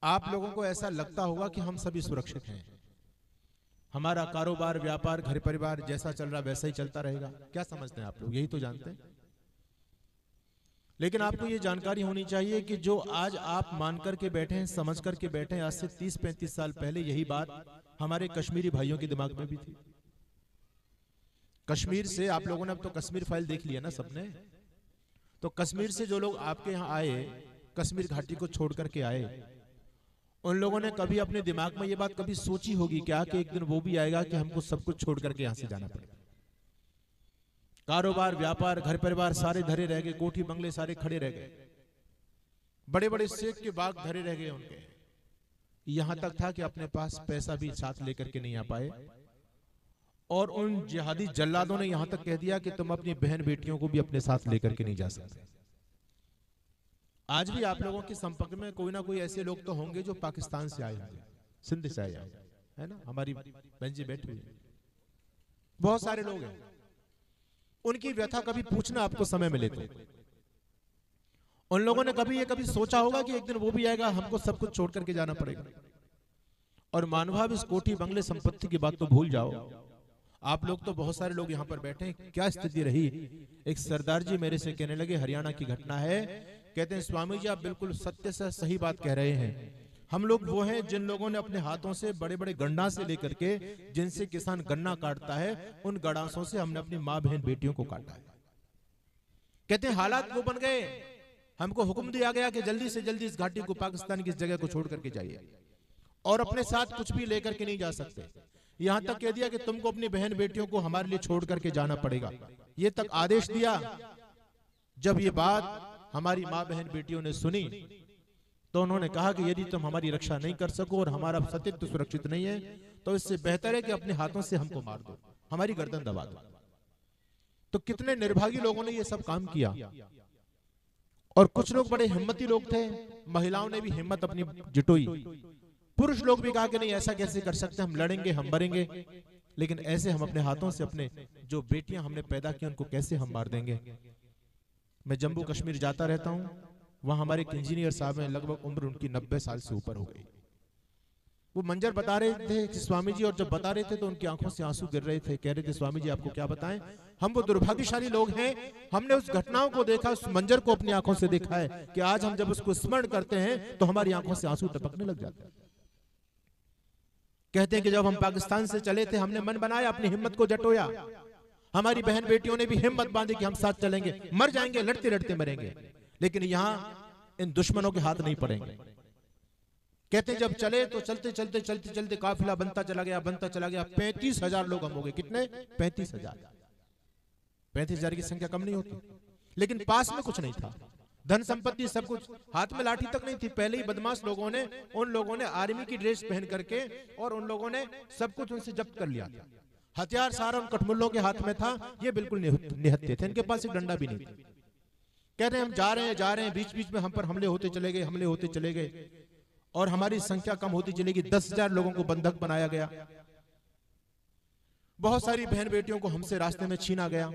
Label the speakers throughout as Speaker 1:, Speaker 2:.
Speaker 1: आप लोगों को ऐसा लगता होगा कि हम सभी सुरक्षित हैं, हमारा कारोबार व्यापार घर परिवार जैसा चल रहा वैसा ही चलता रहेगा। क्या समझते हैं आप लोग? यही तो जानते हैं। लेकिन आपको ये जानकारी होनी चाहिए कि जो आज आप मान करके बैठे हैं, समझ करके बैठे हैं, आज से 30-35 साल पहले यही बात हमारे कश्मीरी भाइयों के दिमाग में भी थी। कश्मीर से आप लोगों ने अब तो कश्मीर फाइल देख लिया ना सबने। तो कश्मीर से जो लोग आपके यहाँ आए, कश्मीर घाटी को छोड़ करके आए, उन लोगों ने कभी अपने दिमाग में ये बात कभी सोची होगी क्या कि एक दिन वो भी आएगा कि हमको सब कुछ छोड़ करके यहाँ से जाना पड़ेगा? कारोबार व्यापार घर परिवार सारे धरे रह गए, कोठी बंगले सारे खड़े रह गए, बड़े बड़े सेठ के बाग धरे रह गए उनके। यहां तक था कि अपने पास पैसा भी साथ लेकर के नहीं आ पाए, और उन जिहादी जल्लादों ने यहां तक कह दिया कि तुम अपनी बहन बेटियों को भी अपने साथ लेकर के नहीं जा सकते। आज भी आप लोगों के संपर्क में कोई ना कोई ऐसे लोग तो होंगे जो पाकिस्तान से आए होंगे, सिंध से आए है ना। हमारी बहन जी बैठी हुई है, बहुत सारे लोग हैं। उनकी व्यथा कभी पूछना आपको समय मिले तो। उन लोगों ने कभी सोचा होगा कि एक दिन वो भी आएगा, हमको सब कुछ छोड़ करके जाना पड़ेगा। और मानभाव इस कोठी बंगले संपत्ति की बात तो भूल जाओ। आप लोग तो बहुत सारे लोग यहाँ पर बैठे हैं, क्या स्थिति रही। एक सरदार जी मेरे से कहने लगे, हरियाणा की घटना है, कहते हैं स्वामी जी आप बिल्कुल सत्य से सही बात कह रहे हैं। हम लोग वो हैं जिन लोगों ने अपने हाथों से बड़े बड़े गंडा से लेकर के, जिनसे किसान गन्ना काटता है, उन गड़ासों से हमने अपनी माँ बहन बेटियों को काटा है। कहते हैं हालात वो बन गए, हमको हुक्म दिया गया कि जल्दी से जल्दी इस घाटी को, पाकिस्तान की इस जगह को छोड़ करके जाइए, और अपने साथ कुछ भी लेकर के नहीं जा सकते। यहां तक कह दिया कि तुमको अपनी बहन बेटियों को हमारे लिए छोड़ करके जाना पड़ेगा, ये तक आदेश दिया। जब ये बात हमारी माँ बहन बेटियों ने सुनी तो उन्होंने कहा कि यदि तुम हमारी रक्षा नहीं कर सको और हमारा सतीत्व सुरक्षित नहीं है, तो इससे बेहतर है कि अपने हाथों से हमको मार दो, हमारी गर्दन दबा दो। तो कितने निर्भागी लोगों ने ये सब काम किया। और कुछ लोग बड़े हिम्मती लोग थे, महिलाओं ने भी हिम्मत अपनी जुटोई। पुरुष लोग भी कहा कि नहीं ऐसा कैसे कर सकते, हम लड़ेंगे, हम मरेंगे, लेकिन ऐसे हम अपने हाथों से अपने जो बेटियां हमने पैदा की उनको कैसे हम मार देंगे। मैं जम्मू कश्मीर जाता रहता हूं, वहां हमारे एक इंजीनियर साहब हैं, लगभग उम्र उनकी 90 साल से ऊपर हो गई। वो मंजर बता रहे थे कि स्वामी जी, और जब बता रहे थे तो उनकी आंखों से आंसू गिर रहे थे। कह रहे थे स्वामी जी आपको क्या बताएं, हम वो दुर्भाग्यशाली लोग हैं, हमने उस घटनाओं को देखा, उस मंजर को अपनी आंखों से देखा है कि आज हम जब उसको स्मरण करते हैं तो हमारी आंखों से आंसू टपकने लग जाते हैं। कहते हैं कि जब हम पाकिस्तान से चले थे, हमने मन बनाया, अपनी हिम्मत को जटोया, हमारी बहन बेटियों ने भी हिम्मत बांधी कि हम साथ चलेंगे, मर जाएंगे, लड़ते लड़ते मरेंगे, लेकिन यहां इन दुश्मनों के हाथ नहीं पड़ेंगे। कहते हैं जब चले तो चलते चलते चलते चलते काफिला बनता चला गया, बनता चला गया। 35,000 लोग हम हो गए। कितने? 35,000। 35,000 की संख्या कम नहीं होती, लेकिन पास में कुछ नहीं था, धन संपत्ति सब कुछ, हाथ में लाठी तक नहीं थी। पहले ही बदमाश लोगों ने, उन लोगों ने आर्मी की ड्रेस पहन करके, और उन लोगों ने सब कुछ उनसे जब्त कर लिया था। हथियार सारा उन कठमुल्लों के हाथ में था, ये बिल्कुल निहत्थे थे, इनके पास एक डंडा भी नहीं था। कह रहे हैं हम जा रहे हैं, बीच बीच में हम पर हमले होते चले गए, और हमारी संख्या कम होती चलेगी। 10,000 लोगों को बंधक बनाया गया, बहुत सारी बहन बेटियों को हमसे रास्ते में छीना गया।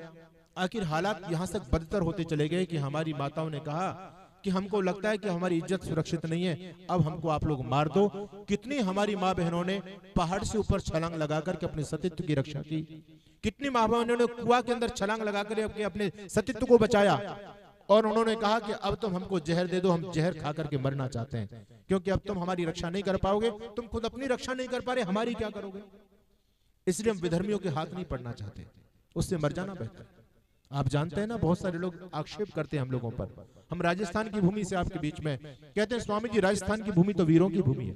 Speaker 1: आखिर हालात यहां तक बदतर होते चले गए कि हमारी माताओं ने कहा कि हमको लगता है कि हमारी इज्जत सुरक्षित नहीं है, अब हमको आप लोग मार दो। कितनी हमारी माँ बहनों ने पहाड़ से ऊपर छलांग लगाकर के अपने सतीत्व की रक्षा की, कितनी माँ बहनों ने कुआं के अंदर छलांग लगाकर अपने सतीत्व को बचाया, और उन्होंने कहा कि अब तुम हमको जहर दे दो, हम जहर खा करके मरना चाहते हैं, क्योंकि अब तुम हमारी रक्षा नहीं कर पाओगे, तुम खुद अपनी रक्षा नहीं कर पा रहे, हमारी क्या करोगे। इसलिए हम विधर्मियों के हाथ नहीं पड़ना चाहते, उससे मर जाना बेहतर। आप जानते हैं ना, बहुत सारे लोग आक्षेप करते हैं हम लोगों पर। हम राजस्थान की भूमि से आपके बीच में कहते हैं स्वामी जी राजस्थान की भूमि तो वीरों की भूमि है,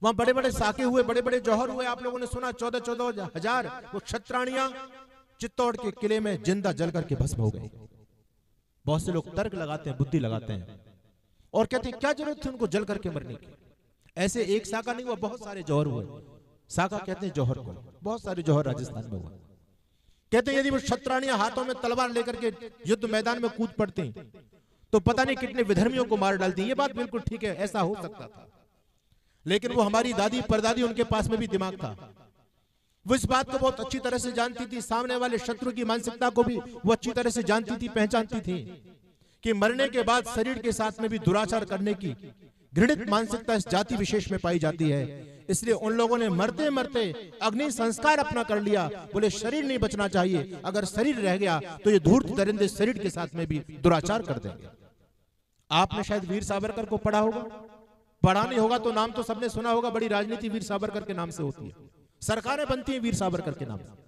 Speaker 1: वहां बड़े बड़े साके हुए, बड़े बड़े जौहर हुए। आप लोगों ने सुना 14-14 हजार वो क्षत्राणियां चित्तौड़ के किले में जिंदा जल करके भस्म हो गई। बहुत से लोग तर्क लगाते हैं, बुद्धि लगाते हैं, और कहते हैं क्या जरूरत थी उनको जल करके मरने की। ऐसे एक साका नहीं हुआ, बहुत सारे जौहर हुए। साका कहते हैं जौहर को, बहुत सारे जौहर राजस्थान में हुआ। कहते हैं यदि वो क्षत्राणियां हाथों में तलवार लेकर के युद्ध मैदान में कूद पड़ती तो पता नहीं कितने विधर्मियों को मार डालती। ये बात बिल्कुल ठीक है, ऐसा हो सकता था, लेकिन वो हमारी दादी परदादी, उनके पास में भी दिमाग था, वो इस बात को बहुत अच्छी तरह से जानती थी, सामने वाले शत्रु की मानसिकता को भी वो अच्छी तरह से जानती थी, पहचानती थी कि मरने के बाद शरीर के साथ में भी दुराचार करने की घृणित मानसिकता इस जाति विशेष में पाई जाती है। इसलिए उन लोगों ने मरते मरते अग्नि संस्कार अपना कर लिया। बोले शरीर नहीं बचना चाहिए, अगर शरीर रह गया तो ये धूर्त दरिंदे शरीर के साथ में भी दुराचार कर देंगे। आपने शायद वीर सावरकर को पढ़ा होगा, पढ़ा नहीं होगा तो नाम तो सबने सुना होगा। बड़ी राजनीति वीर सावरकर के नाम से होती है, सरकारें बनती हैं वीर सावरकर के नाम से।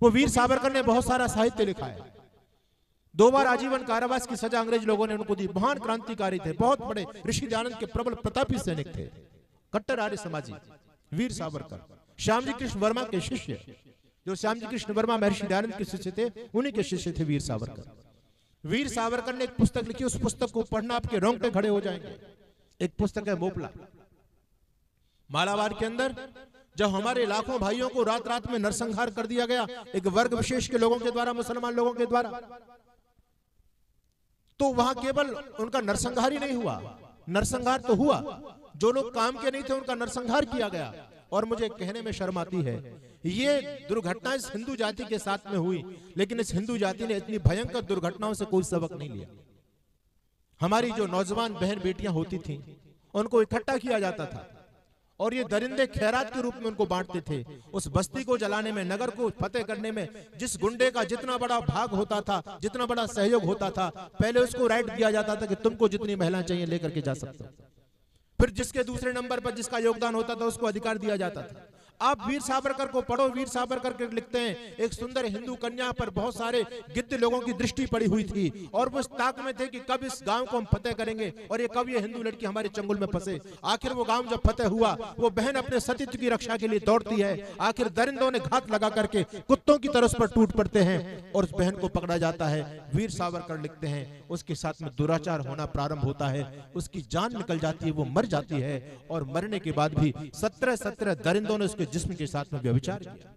Speaker 1: वो वीर सावरकर ने बहुत सारा साहित्य लिखा है। 2 बार आजीवन कारावास की सजा अंग्रेज लोगों ने उनको दी। महान क्रांतिकारी थे, बहुत बड़े ऋषि दयानंद के प्रबल प्रतापी सैनिक थे, कट्टर आर्य समाजी वीर सावरकर। श्यामजी कृष्ण वर्मा के शिष्य, जो श्यामजी कृष्ण वर्मा महर्षि दयानंद के शिष्य थे, उन्हीं के शिष्य थे वीर सावरकर। वीर सावरकर ने एक पुस्तक लिखी, उस पुस्तक को पढ़ना आपके रोंगटे खड़े हो जाएंगे। एक पुस्तक है मोपला। मालाबार के अंदर जब हमारे लाखों भाइयों को रात रात में नरसंहार कर दिया गया, एक वर्ग विशेष के लोगों के द्वारा, मुसलमान लोगों के द्वारा, तो वहां केवल उनका नरसंहार ही नहीं हुआ, नरसंहार तो हुआ, जो लोग काम के नहीं थे उनका नरसंहार किया गया। और मुझे कहने में शर्म आती है, ये दुर्घटना इस हिंदू जाति के साथ में हुई, लेकिन इस हिंदू जाति ने इतनी भयंकर दुर्घटनाओं से कोई सबक नहीं लिया। हमारी जो नौजवान बहन बेटियां होती थीं, उनको इकट्ठा किया जाता था और ये दरिंदे खैरात के रूप में उनको बांटते थे। उस बस्ती को जलाने में, नगर को फतेह करने में जिस गुंडे का जितना बड़ा भाग होता था, जितना बड़ा सहयोग होता था, पहले उसको राइट दिया जाता था कि तुमको जितनी महिलाएं चाहिए लेकर के जा सकते हो। फिर जिसके दूसरे नंबर पर जिसका योगदान होता था उसको अधिकार दिया जाता था। आप वीर सावरकर को पढ़ो, वीर सावरकर के लिखते हैं, एक सुंदर हिंदू कन्या पर बहुत सारे गिद्ध लोगों की दृष्टि पड़ी हुई थी और वो इस ताक में थे कि कब इस गांव को हम फतेह करेंगे और ये कब ये हिंदू लड़की हमारे चंगुल में फंसे। आखिर वो गांव जब फतेह हुआ, वो बहन अपने सतीत्व की रक्षा के लिए दौड़ती है। आखिर दरिंदों ने घात लगा करके कुत्तों की तरह उस पर टूट पड़ते हैं और उस बहन को पकड़ा जाता है। वीर सावरकर लिखते हैं, उसके साथ में दुराचार होना प्रारंभ होता है, उसकी जान निकल जाती है, वो मर जाती है और मरने के बाद भी 17 दरिंदों ने उसके जिस्म के साथ में व्यभिचार किया।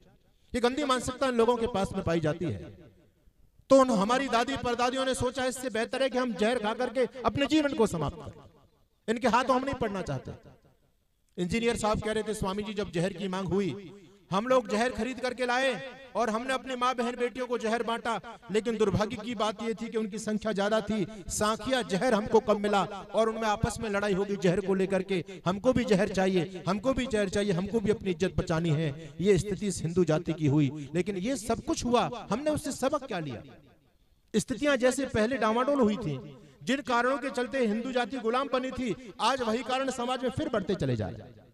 Speaker 1: ये गंदी मानसिकता इन लोगों के पास में पाई जाती है। तो हमारी दादी परदादियों ने सोचा इससे बेहतर है कि हम जहर खा करके अपने जीवन को समाप्त करें। इनके हाथों हम नहीं पड़ना चाहते। इंजीनियर साहब कह रहे थे, स्वामी जी जब जहर की मांग हुई, हम लोग जहर खरीद करके लाए और हमने अपने माँ बहन बेटियों को जहर बांटा, लेकिन दुर्भाग्य की बात यह थी कि उनकी संख्या ज्यादा थी। सांखिया जहर हमको कम मिला और उनमें आपस में लड़ाई होगी जहर को लेकर के, हमको भी जहर चाहिए, हमको भी जहर चाहिए, हमको भी अपनी इज्जत बचानी है। ये स्थिति इस हिंदू जाति की हुई। लेकिन ये सब कुछ हुआ, हमने उससे सबक क्या लिया? स्थितियां जैसे पहले डामाडोल हुई थी, जिन कारणों के चलते हिंदू जाति गुलाम बनी थी, आज वही कारण समाज में फिर बढ़ते चले जा रहे हैं।